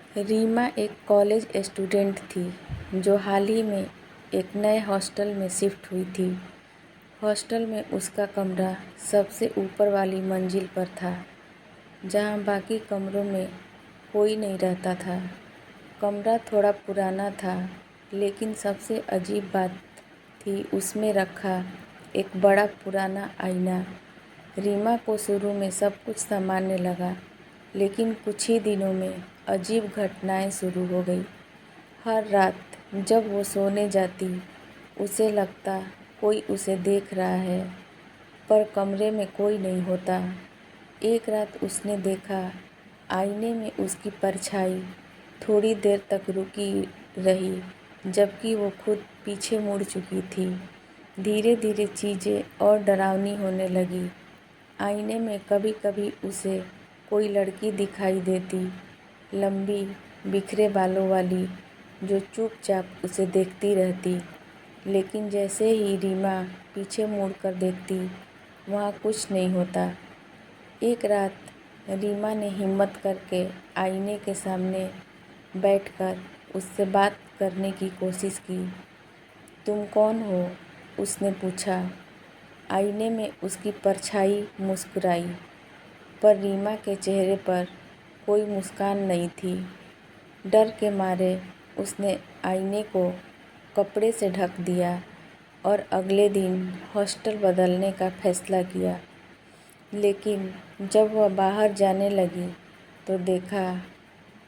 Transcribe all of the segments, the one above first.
रीमा एक college student थी जो हाल ही में एक नए हॉस्टल में शिफ्ट हुई थी। हॉस्टल में उसका कमरा सबसे ऊपर वाली मंजिल पर था, जहाँ बाकी कमरों में कोई नहीं रहता था। कमरा थोड़ा पुराना था, लेकिन सबसे अजीब बात थी उसमें रखा एक बड़ा पुराना आईना। रीमा को शुरू में सब कुछ सामान्य लगा, लेकिन कुछ ही दिनों में अजीब घटनाएं शुरू हो गई। हर रात जब वो सोने जाती, उसे लगता कोई उसे देख रहा है, पर कमरे में कोई नहीं होता। एक रात उसने देखा, आईने में उसकी परछाई थोड़ी देर तक रुकी रही, जबकि वो खुद पीछे मुड़ चुकी थी। धीरे धीरे चीज़ें और डरावनी होने लगी। आईने में कभी कभी उसे कोई लड़की दिखाई देती, लंबी बिखरे बालों वाली, जो चुपचाप उसे देखती रहती। लेकिन जैसे ही रीमा पीछे मुड़कर देखती, वहाँ कुछ नहीं होता। एक रात रीमा ने हिम्मत करके आईने के सामने बैठकर उससे बात करने की कोशिश की। तुम कौन हो? उसने पूछा। आईने में उसकी परछाई मुस्कुराई, पर रीमा के चेहरे पर कोई मुस्कान नहीं थी। डर के मारे उसने आईने को कपड़े से ढक दिया और अगले दिन हॉस्टल बदलने का फैसला किया। लेकिन जब वह बाहर जाने लगी तो देखा,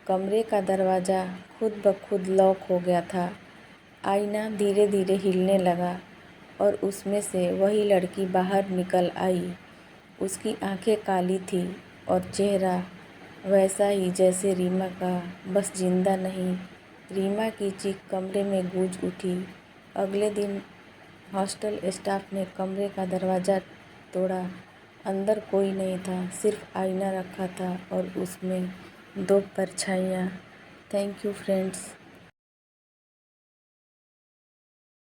कमरे का दरवाज़ा खुद ब खुद लॉक हो गया था। आईना धीरे धीरे हिलने लगा और उसमें से वही लड़की बाहर निकल आई। उसकी आंखें काली थी और चेहरा वैसा ही जैसे रीमा का, बस जिंदा नहीं। रीमा की चीख कमरे में गूंज उठी। अगले दिन हॉस्टल स्टाफ ने कमरे का दरवाज़ा तोड़ा। अंदर कोई नहीं था, सिर्फ आईना रखा था और उसमें दो परछाइयाँ। Thank you friends.